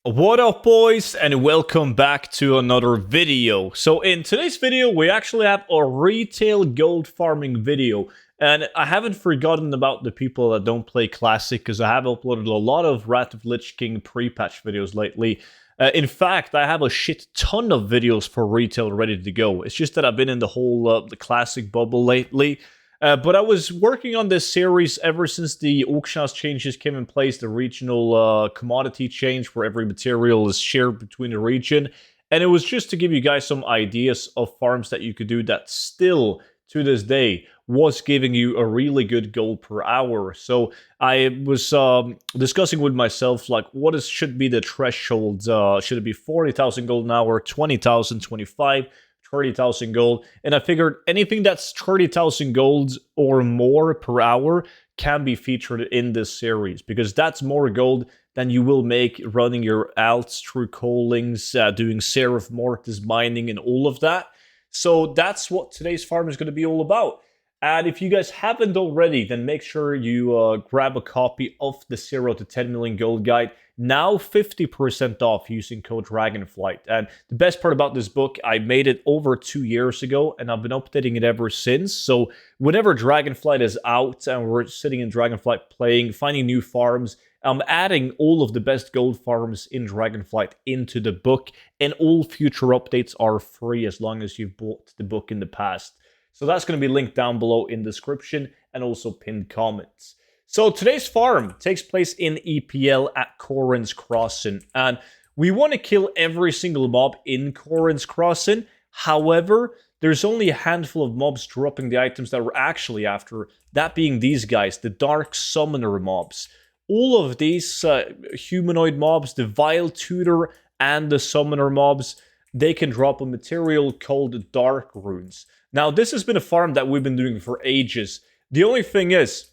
What up, boys, and welcome back to another video. So in today's video, we actually have a retail gold farming video, and I haven't forgotten about the people that don't play Classic, because I have uploaded a lot of Wrath of Lich King pre-patch videos lately. In fact, I have a shit ton of videos for retail ready to go. It's just that I've been in the whole the Classic bubble lately. But I was working on this series ever since the auction house changes came in place, the regional commodity change where every material is shared between the region. And it was just to give you guys some ideas of farms that you could do that still, to this day, was giving you a really good gold per hour. So I was discussing with myself, like, should be the threshold? Should it be 40,000 gold an hour, 20,000, 25? 30,000 gold, and I figured anything that's 30,000 gold or more per hour can be featured in this series, because that's more gold than you will make running your alts through callings, doing Seraph Mortis mining and all of that. So that's what today's farm is going to be all about. And if you guys haven't already, then make sure you grab a copy of the 0 to 10 million gold guide. Now 50% off using code Dragonflight. And the best part about this book, I made it over 2 years ago, and I've been updating it ever since. So whenever Dragonflight is out and we're sitting in Dragonflight playing, finding new farms, I'm adding all of the best gold farms in Dragonflight into the book, and all future updates are free as long as you've bought the book in the past. So that's going to be linked down below in the description and also pinned comments. So today's farm takes place in EPL at Corrin's Crossing, and we want to kill every single mob in Corrin's Crossing. However, there's only a handful of mobs dropping the items that we're actually after, that being these guys, the Dark Summoner mobs. All of these humanoid mobs, the Vile Tutor and the Summoner mobs, they can drop a material called Dark Runes. Now, this has been a farm that we've been doing for ages. The only thing is,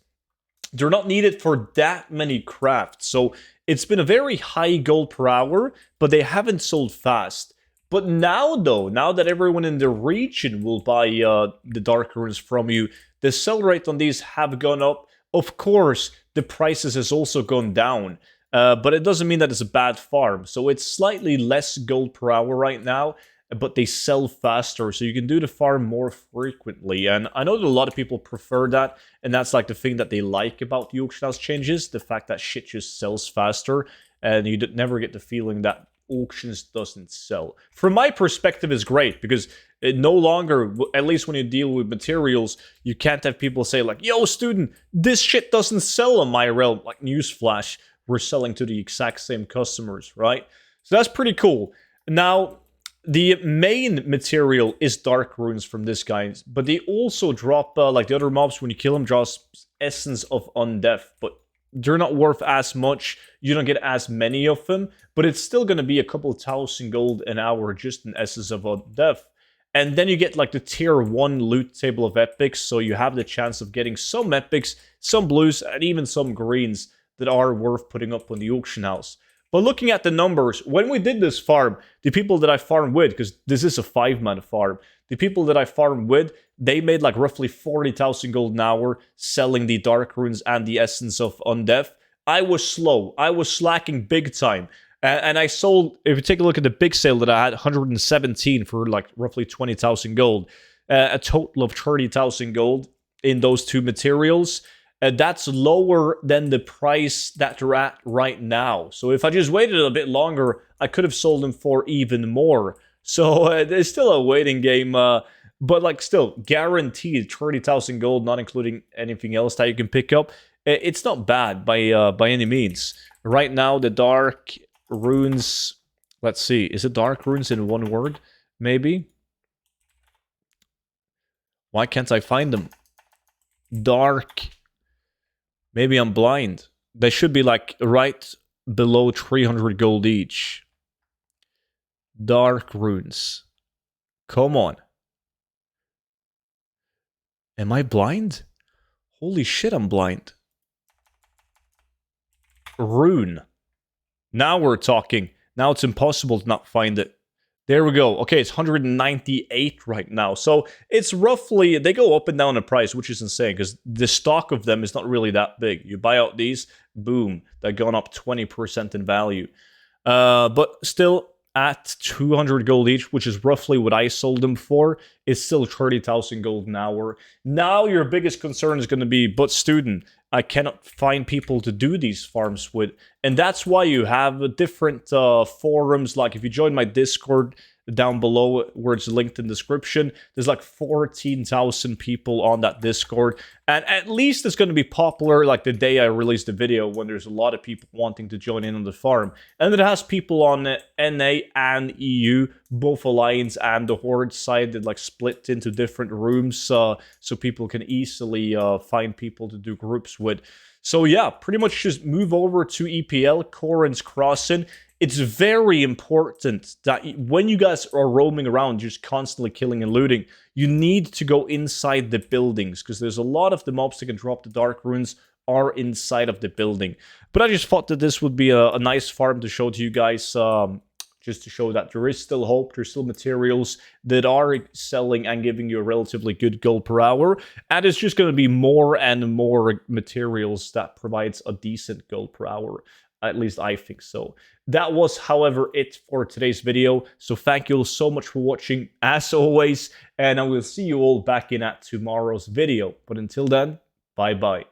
they're not needed for that many crafts. So it's been a very high gold per hour, but they haven't sold fast. But now, though, now that everyone in the region will buy the Dark Runes from you, the sell rate on these have gone up. Of course, the prices has also gone down. But it doesn't mean that it's a bad farm. So it's slightly less gold per hour right now, but they sell faster, so you can do the farm more frequently. And I know that a lot of people prefer that, and that's like the thing that they like about the auction house changes, the fact that shit just sells faster, and you never get the feeling that auctions doesn't sell. From my perspective, it's great, because it no longer, at least when you deal with materials, you can't have people say like, yo, student, this shit doesn't sell on my realm. Like, newsflash, we're selling to the exact same customers, right? So that's pretty cool. Now, the main material is Dark Runes from this guy, but they also drop, like the other mobs, when you kill them, draws Essence of Undeath, but they're not worth as much. You don't get as many of them, but it's still going to be a couple thousand gold an hour just in Essence of Undeath. And then you get like the tier 1 loot table of epics, so you have the chance of getting some epics, some blues, and even some greens that are worth putting up on the auction house. But looking at the numbers, when we did this farm, the people that I farmed with, because this is a 5-man farm, the people that I farmed with, they made like roughly 40,000 gold an hour selling the Dark Runes and the Essence of Undeath. I was slow. I was slacking big time. And I sold, if you take a look at the big sale that I had, 117 for like roughly 20,000 gold. A total of 30,000 gold in those two materials. That's lower than the price that they're at right now. So if I just waited a bit longer, I could have sold them for even more. So it's still a waiting game, but like still guaranteed 30,000 gold, not including anything else that you can pick up. It's not bad by any means. Right now, the Dark Runes, let's see, is it Dark Runes in one word? Maybe? Why can't I find them? Dark... Maybe I'm blind. They should be like right below 300 gold each. Dark Runes. Come on. Am I blind? Holy shit, I'm blind. Rune. Now we're talking. Now it's impossible to not find it. There we go. Okay, it's 198 right now. So it's roughly, they go up and down in price, which is insane because the stock of them is not really that big. You buy out these, boom, they've gone up 20% in value. But still, at 200 gold each, which is roughly what I sold them for, is still 30,000 gold an hour. Now your biggest concern is going to be, but student, I cannot find people to do these farms with. And that's why you have different forums. Like if you join my Discord down below where it's linked in the description, there's like 14,000 people on that Discord. And at least it's going to be popular like the day I release the video, when there's a lot of people wanting to join in on the farm. And it has people on NA and EU, both Alliance and the Horde side, that like split into different rooms, so people can easily find people to do groups with. So yeah, pretty much just move over to EPL, Corin's Crossing. It's very important that when you guys are roaming around, just constantly killing and looting, you need to go inside the buildings, because there's a lot of the mobs that can drop the Dark Runes are inside of the building. But I just thought that this would be a nice farm to show to you guys, just to show that there is still hope, there's still materials that are selling and giving you a relatively good gold per hour, and it's just going to be more and more materials that provides a decent gold per hour. At least I think so. That was, however, it for today's video. So thank you all so much for watching, as always, and I will see you all back in at tomorrow's video. But until then, bye-bye.